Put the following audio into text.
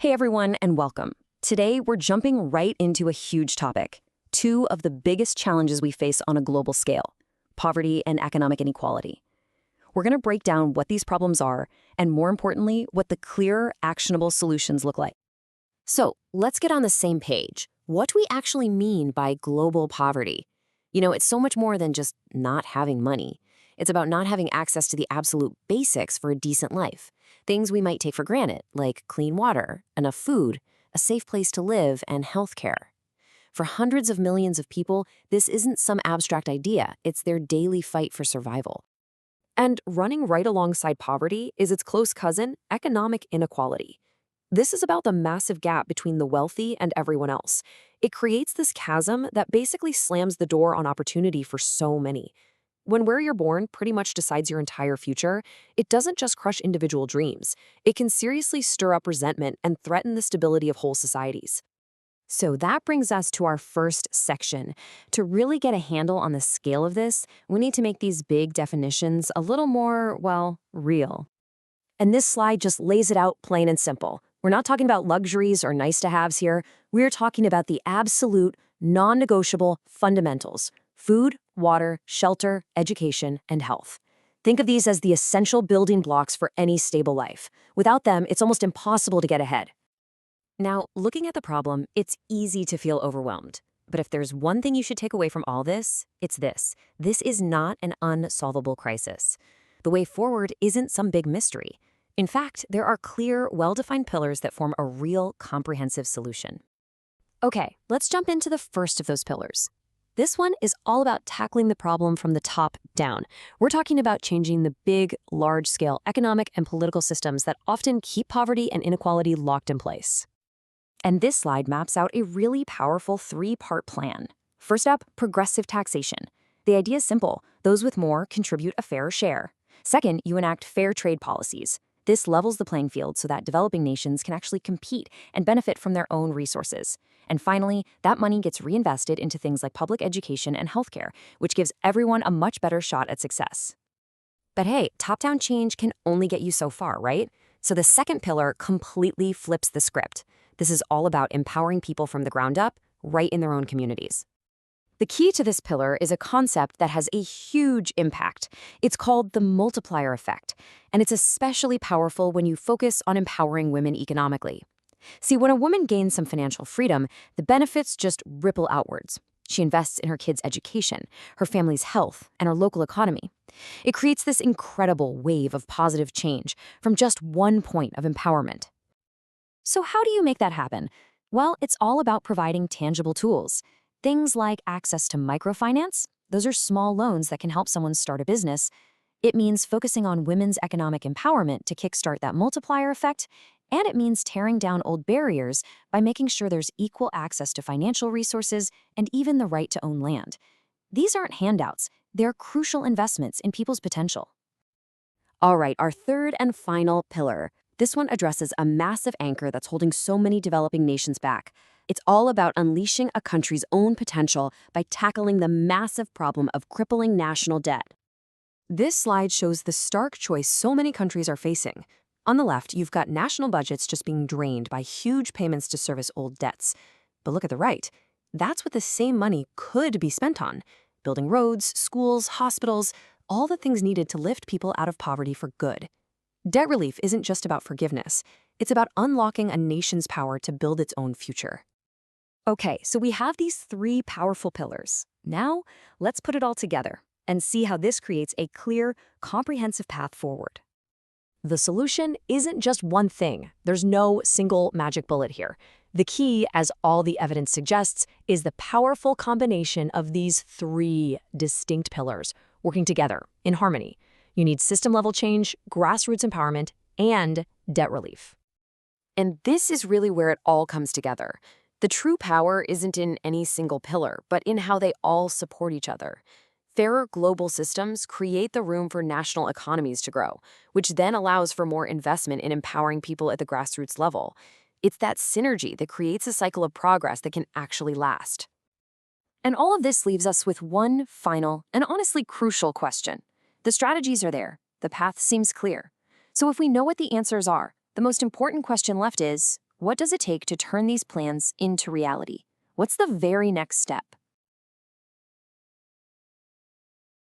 Hey everyone, and welcome. Today, we're jumping right into a huge topic, two of the biggest challenges we face on a global scale, poverty and economic inequality. We're going to break down what these problems are, and more importantly, what the clear, actionable solutions look like. So let's get on the same page. What do we actually mean by global poverty? It's so much more than just not having money. It's about not having access to the absolute basics for a decent life. Things we might take for granted, like clean water, enough food, a safe place to live, and healthcare. For hundreds of millions of people, this isn't some abstract idea. It's their daily fight for survival. And running right alongside poverty is its close cousin, economic inequality. This is about the massive gap between the wealthy and everyone else. It creates this chasm that basically slams the door on opportunity for so many. When where you're born pretty much decides your entire future, it doesn't just crush individual dreams. It can seriously stir up resentment and threaten the stability of whole societies. So that brings us to our first section. To really get a handle on the scale of this, we need to make these big definitions a little more, well, real. And this slide just lays it out plain and simple. We're not talking about luxuries or nice-to-haves here. We're talking about the absolute, non-negotiable fundamentals: food, water, shelter, education, and health. Think of these as the essential building blocks for any stable life. Without them, it's almost impossible to get ahead. Now, looking at the problem, it's easy to feel overwhelmed. But if there's one thing you should take away from all this, it's this. This is not an unsolvable crisis. The way forward isn't some big mystery. In fact, there are clear, well-defined pillars that form a real, comprehensive solution. Okay, let's jump into the first of those pillars. This one is all about tackling the problem from the top down. We're talking about changing the big, large-scale economic and political systems that often keep poverty and inequality locked in place. And this slide maps out a really powerful three-part plan. First up, progressive taxation. The idea is simple. Those with more contribute a fair share. Second, you enact fair trade policies. This levels the playing field so that developing nations can actually compete and benefit from their own resources. And finally, that money gets reinvested into things like public education and healthcare, which gives everyone a much better shot at success. But hey, top-down change can only get you so far, right? So the second pillar completely flips the script. This is all about empowering people from the ground up, right in their own communities. The key to this pillar is a concept that has a huge impact. It's called the multiplier effect, and it's especially powerful when you focus on empowering women economically. See, when a woman gains some financial freedom, the benefits just ripple outwards. She invests in her kids' education, her family's health, and her local economy. It creates this incredible wave of positive change from just one point of empowerment. So how do you make that happen? Well, it's all about providing tangible tools. Things like access to microfinance. Those are small loans that can help someone start a business. It means focusing on women's economic empowerment to kickstart that multiplier effect. And it means tearing down old barriers by making sure there's equal access to financial resources and even the right to own land. These aren't handouts. They're crucial investments in people's potential. All right, our third and final pillar. This one addresses a massive anchor that's holding so many developing nations back. It's all about unleashing a country's own potential by tackling the massive problem of crippling national debt. This slide shows the stark choice so many countries are facing. On the left, you've got national budgets just being drained by huge payments to service old debts. But look at the right. That's what the same money could be spent on: building roads, schools, hospitals, all the things needed to lift people out of poverty for good. Debt relief isn't just about forgiveness. It's about unlocking a nation's power to build its own future. Okay, so we have these three powerful pillars. Now, let's put it all together and see how this creates a clear, comprehensive path forward. The solution isn't just one thing. There's no single magic bullet here. The key, as all the evidence suggests, is the powerful combination of these three distinct pillars working together in harmony. You need system-level change, grassroots empowerment, and debt relief. And this is really where it all comes together. The true power isn't in any single pillar, but in how they all support each other. Fairer global systems create the room for national economies to grow, which then allows for more investment in empowering people at the grassroots level. It's that synergy that creates a cycle of progress that can actually last. And all of this leaves us with one final and honestly crucial question. The strategies are there. The path seems clear. So if we know what the answers are, the most important question left is, What does it take to turn these plans into reality? What's the very next step?